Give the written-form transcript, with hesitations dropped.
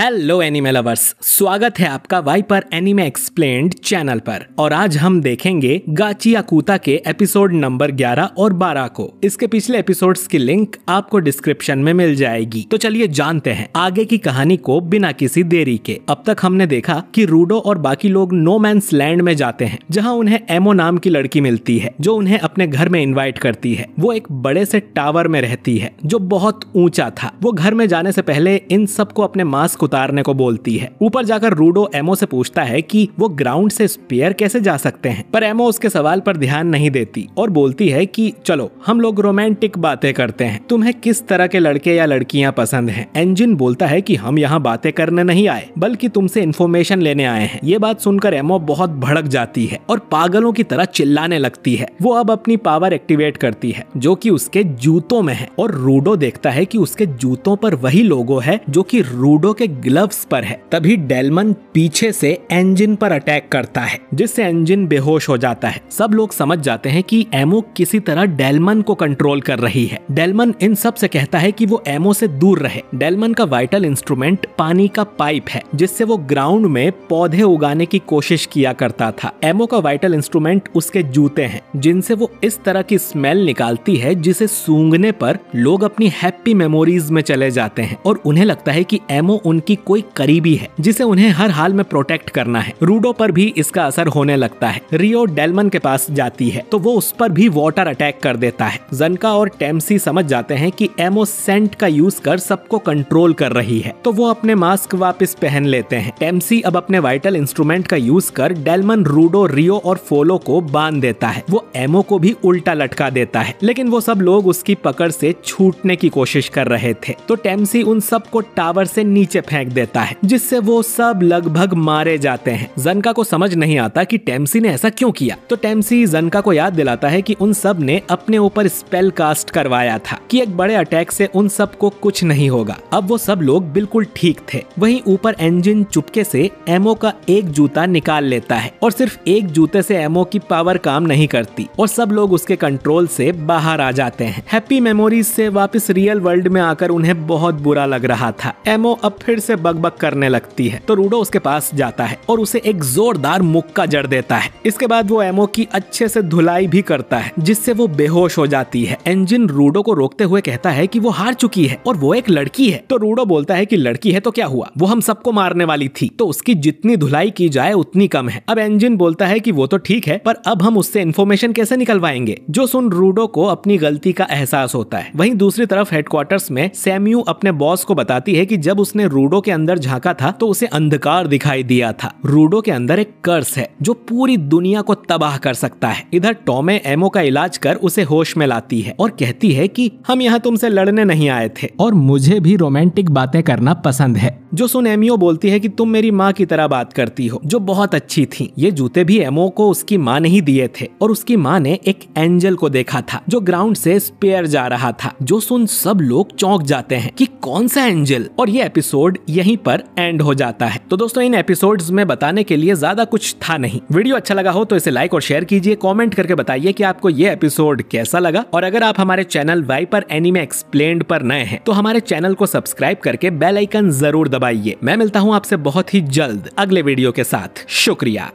Hello anime lovers, स्वागत है आपका वाइपर एनिमे एक्सप्लेन्ड चैनल पर। और आज हम देखेंगे गाचियाकुता के एपिसोड नंबर 11 और 12 को। इसके पिछले एपिसोड्स की लिंक आपको डिस्क्रिप्शन में मिल जाएगी। तो चलिए जानते हैं आगे की कहानी को बिना किसी देरी के। अब तक हमने देखा कि रूडो और बाकी लोग नो मैंस लैंड में जाते हैं, जहाँ उन्हें एमो नाम की लड़की मिलती है जो उन्हें अपने घर में इन्वाइट करती है। वो एक बड़े से टावर में रहती है जो बहुत ऊंचा था। वो घर में जाने से पहले इन सबको अपने मास्क उतारने को बोलती है। ऊपर जाकर रूडो एमो से पूछता है कि वो ग्राउंड से स्पेयर कैसे जा सकते हैं, पर एमो उसके सवाल पर ध्यान नहीं देती और बोलती है कि चलो हम लोग रोमांटिक बातें करते हैं, तुम्हें किस तरह के लड़के या लड़कियां पसंद हैं। एंजिन बोलता है कि हम यहाँ बातें करने नहीं आए बल्कि तुमसे इन्फॉर्मेशन लेने आए हैं। ये बात सुनकर एमो बहुत भड़क जाती है और पागलों की तरह चिल्लाने लगती है। वो अब अपनी पावर एक्टिवेट करती है जो कि उसके जूतों में है और रूडो देखता है कि उसके जूतों पर वही लोगो है जो कि रूडो के ग्लव्स पर है। तभी डेलमन पीछे से एंजिन पर अटैक करता है जिससे एंजिन बेहोश हो जाता है। सब लोग समझ जाते हैं कि एमो किसी तरह डेलमन को कंट्रोल कर रही है। डेलमन इन सब से कहता है कि वो एमो से दूर रहे। डेलमन का वाइटल इंस्ट्रूमेंट पानी का पाइप है जिससे वो ग्राउंड में पौधे उगाने की कोशिश किया करता था। एमो का वाइटल इंस्ट्रूमेंट उसके जूते हैं जिनसे वो इस तरह की स्मेल निकालती है जिसे सूंघने पर लोग अपनी हैप्पी मेमोरीज में चले जाते हैं और उन्हें लगता है कि एमो उनकी कोई करीबी है जिसे उन्हें हर हाल में प्रोटेक्ट करना है। रूडो पर भी इसका असर होने लगता है। रियो डेलमन के पास जाती है तो वो उस पर भी वाटर अटैक कर देता है। जनका और टेम्सी समझ जाते हैं कि एमो सेंट का यूज कर सबको कंट्रोल कर रही है तो वो अपने मास्क वापस पहन लेते हैं। टेम्सी अब अपने वाइटल इंस्ट्रूमेंट का यूज कर डेलमन, रूडो, रियो और फोलो को बांध देता है। वो एमो को भी उल्टा लटका देता है लेकिन वो सब लोग उसकी पकड़ से छूटने की कोशिश कर रहे थे तो टेम्सी उन सबको टावर से नीचे फेंक देता है जिससे वो सब लगभग मारे जाते हैं। जनका को समझ नहीं आता कि टेम्सी ने ऐसा क्यों किया तो टेम्सी जनका को याद दिलाता है कि उन सब ने अपने ऊपर स्पेल कास्ट करवाया था कि एक बड़े अटैक से उन सब को कुछ नहीं होगा। अब वो सब लोग बिल्कुल ठीक थे। वहीं ऊपर एंजिन चुपके से एमो का एक जूता निकाल लेता है और सिर्फ एक जूते से एमो की पावर काम नहीं करती और सब लोग उसके कंट्रोल से बाहर आ जाते हैं। हैप्पी मेमोरीज से वापस रियल वर्ल्ड में आकर उन्हें बहुत बुरा लग रहा था। एमो अब फिर से बकबक करने लगती है तो रूडो उसके पास जाता है और उसे एक जोरदार मुक्का जड़ देता है। इसके बाद वो एमो की अच्छे से धुलाई भी करता है जिससे वो बेहोश हो जाती है। एंजिन रूडो को रोकते हुए कहता है कि वो हार चुकी है और वो एक लड़की है तो रूडो बोलता है कि लड़की है तो क्या हुआ, वो हम सबको मारने वाली थी तो उसकी जितनी धुलाई की जाए उतनी कम है। अब एंजिन बोलता है कि वो तो ठीक है पर अब हम उससे इन्फॉर्मेशन कैसे निकलवाएंगे, जो सुन रूडो को अपनी गलती का एहसास होता है। वहीं दूसरी तरफ हेडक्वार्टर्स में सैम्यू अपने बॉस को बताती है कि जब उसने रूडो के अंदर झांका था तो उसे अंधकार दिखाई दिया था। रूडो के अंदर एक कर्स है जो पूरी दुनिया को तबाह कर सकता है। इधर टॉमे एमो का इलाज कर उसे होश में लाती है और कहती है कि हम यहाँ तुमसे लड़ने नहीं आए थे और मुझे भी रोमांटिक बातें करना पसंद है। जो सुन एमियो बोलती है कि तुम मेरी माँ की तरह बात करती हो जो बहुत अच्छी थी। ये जूते भी एमो को उसकी माँ ने ही दिए थे और उसकी माँ ने एक एंजल को देखा था जो ग्राउंड से स्पेयर जा रहा था। जो सुन सब लोग चौंक जाते हैं कि कौन सा एंजल, और ये एपिसोड यहीं पर एंड हो जाता है। तो दोस्तों इन एपिसोड्स में बताने के लिए ज्यादा कुछ था नहीं। वीडियो अच्छा लगा हो तो इसे लाइक और शेयर कीजिए। कमेंट करके बताइए कि आपको ये एपिसोड कैसा लगा और अगर आप हमारे चैनल वाइपर एनिमे एक्सप्लेन्ड पर नए हैं तो हमारे चैनल को सब्सक्राइब करके बेल आइकन जरूर दबाइए। मैं मिलता हूँ आपसे बहुत ही जल्द अगले वीडियो के साथ। शुक्रिया।